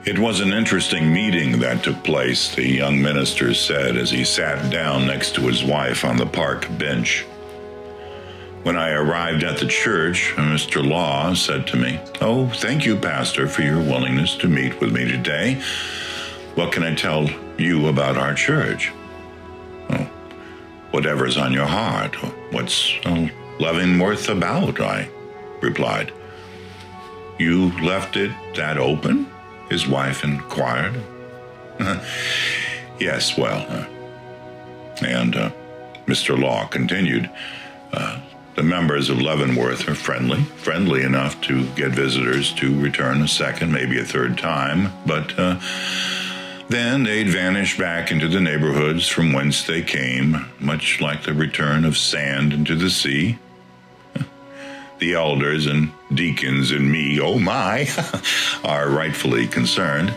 It was an interesting meeting that took place, the young minister said as he sat down next to his wife on the park bench. When I arrived at the church, Mr. Law said to me, "Oh, thank you, Pastor, for your willingness to meet with me today. What can I tell you about our church?" "Oh, whatever's on your heart. What's Leavenworth about?" I replied. "You left it that open?" his wife inquired. "Yes, well," and Mr. Law continued, "the members of Leavenworth are friendly enough to get visitors to return a second, maybe a third time, but then they'd vanish back into the neighborhoods from whence they came, much like the return of sand into the sea. The elders and deacons and me, oh my, are rightfully concerned.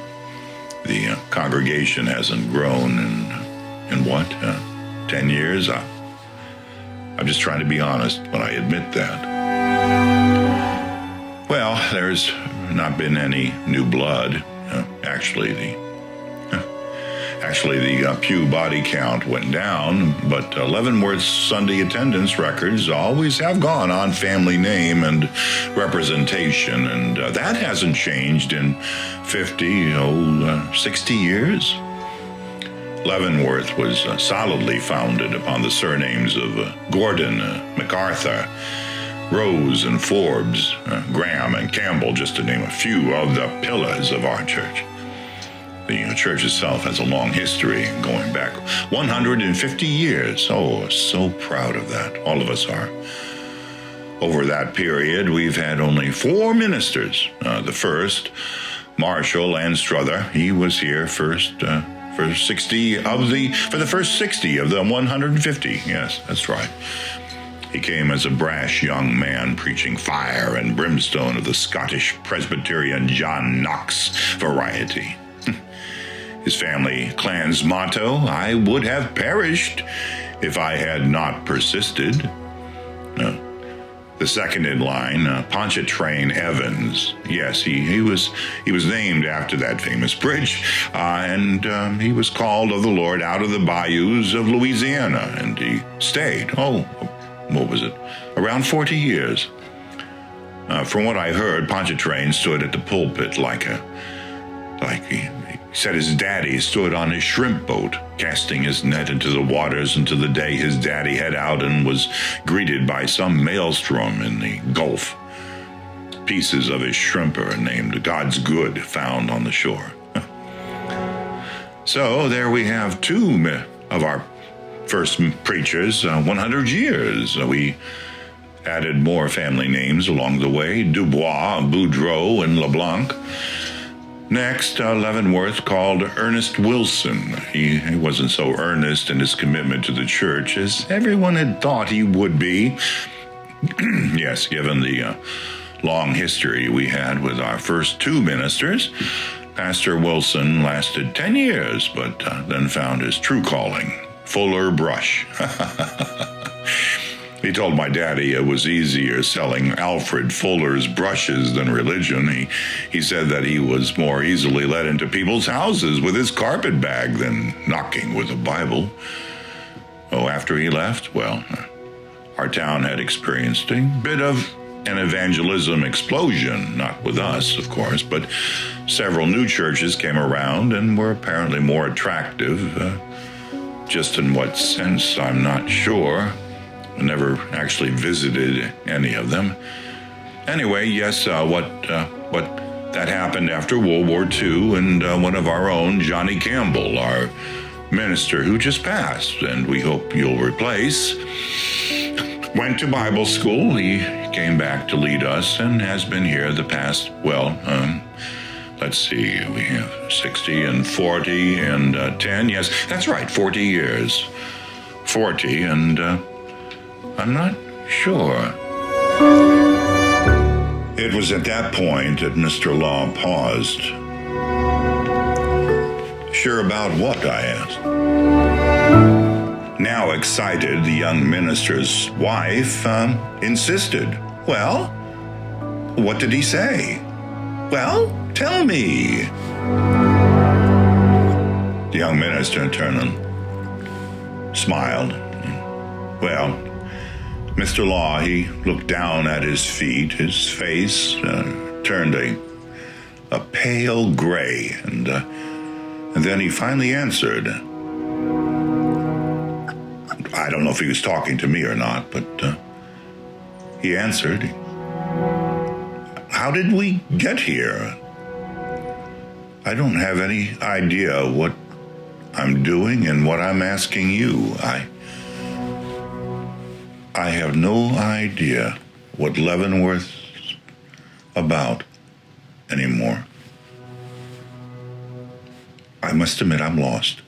The congregation hasn't grown in what, 10 years? I'm just trying to be honest when I admit that. Well, there's not been any new blood. Actually, the pew body count went down, but Leavenworth's Sunday attendance records always have gone on family name and representation, and that hasn't changed in 60 years. Leavenworth was solidly founded upon the surnames of Gordon, MacArthur, Rose and Forbes, Graham and Campbell, just to name a few of the pillars of our church. The church itself has a long history, going back 150 years. Oh, so proud of that. All of us are. Over that period, we've had only 4 ministers. The first, Marshall Anstruther, he was here for the first 60 of the 150. Yes, that's right. He came as a brash young man preaching fire and brimstone of the Scottish Presbyterian John Knox variety. His family clan's motto, "I would have perished if I had not persisted." The second in line, Pontchartrain Evans. Yes, he was named after that famous bridge, and he was called of the Lord out of the bayous of Louisiana, and he stayed. Around 40 years. From what I heard, Pontchartrain stood at the pulpit he said his daddy stood on his shrimp boat, casting his net into the waters until the day his daddy had out and was greeted by some maelstrom in the Gulf. Pieces of his shrimper named God's Good found on the shore. So there we have 2 of our first preachers, 100 years. We added more family names along the way, Dubois, Boudreau, and LeBlanc. Next, Leavenworth called Ernest Wilson. He wasn't so earnest in his commitment to the church as everyone had thought he would be. Yes, given the long history we had with our first 2 ministers, Pastor Wilson lasted 10 years, but then found his true calling, Fuller Brush. He told my daddy it was easier selling Alfred Fuller's brushes than religion. He said that he was more easily let into people's houses with his carpet bag than knocking with a Bible. After he left, our town had experienced a bit of an evangelism explosion, not with us, of course, but several new churches came around and were apparently more attractive. Just in what sense, I'm not sure. I never actually visited any of them. Anyway, yes, what that happened after World War II, and one of our own, Johnny Campbell, our minister who just passed, and we hope you'll replace, went to Bible school. He came back to lead us and has been here the past, let's see, we have 60 and 40 and 10. Yes, that's right, 40 years. 40, and I'm not sure. It was at that point that Mr. Law paused. "Sure about what?" I asked. Now excited, the young minister's wife insisted. "Well, what did he say?" "Well, Tell me. The young minister turned and smiled. Well, Mr. Law, he looked down at his feet. His face turned a pale gray, and then he finally answered. I don't know if he was talking to me or not, but he answered. How did we get here? I don't have any idea what I'm doing and what I'm asking you. I have no idea what Leavenworth's about anymore. I must admit I'm lost.